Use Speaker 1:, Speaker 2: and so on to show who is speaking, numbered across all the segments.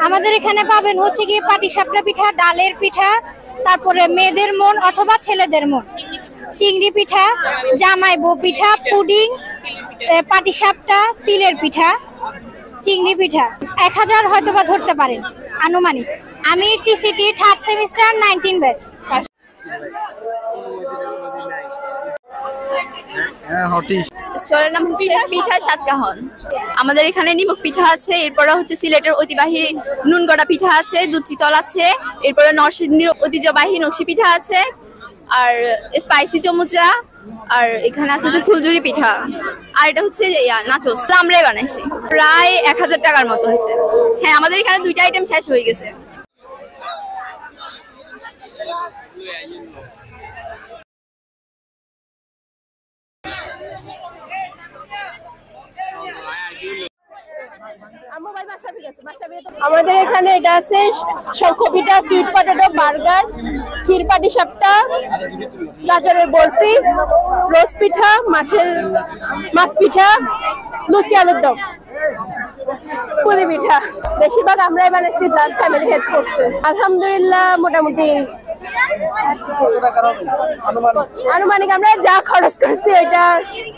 Speaker 1: আমাদের এখানে পাবেন হচ্ছে কি পাটিসাপটা পিঠা, ডালের পিঠা, তারপরে মেয়েদের মন অথবা ছেলেদের মন, চিংড়ি পিঠা, জামাই বউ পিঠা, পুডিং, পাটিসাপটা, তিলের পিঠা, চিংড়ি পিঠা। 1000 হয়তোবা ধরতে পারেন আনুমানিক। আমি টিসিটি 3rd সেমিস্টার 19 ব্যাচ।
Speaker 2: স্টলের নাম হচ্ছে পিঠা সাতকাহন। আমাদের এখানে নিমক পিঠা আছে, এরপরে হচ্ছে সিলেটের ঐতিহ্যবাহী নুনগড়া পিঠা আছে, দুধ চিতল আছে, এরপরে নরসিংদীর ঐতিহ্যবাহী নকশি পিঠা আছে, আর স্পাইসি চমুচা, আর এখানে আছে যে ফুলঝুরি পিঠা, আর এটা হচ্ছে নাচোস আমরাই বানাইছি। প্রায় 1000 টাকার মতো হয়েছে। হ্যাঁ, আমাদের এখানে 2টা আইটেম শেষ হয়ে গেছে।
Speaker 3: আমাদের এখানে এটা আছে শঙ্খ পিঠা, সুইট পটেটো, বার্গার, ক্ষীর পাটিসাপটা, গাজরের বরফি, রোস্ট পিঠা, মাছ পিঠা, লুচি আলুর দম, পুলি পিঠা। বেশিরভাগ আমরাই বানাইছি, প্লাস ফ্যামিলি হেল্প করছে। আলহামদুলিল্লাহ মোটামুটি আনুমানিক আমরা যা খরচ করছি ওইটা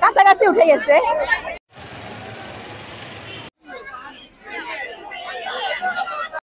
Speaker 3: কাছাকাছি উঠে গেছে।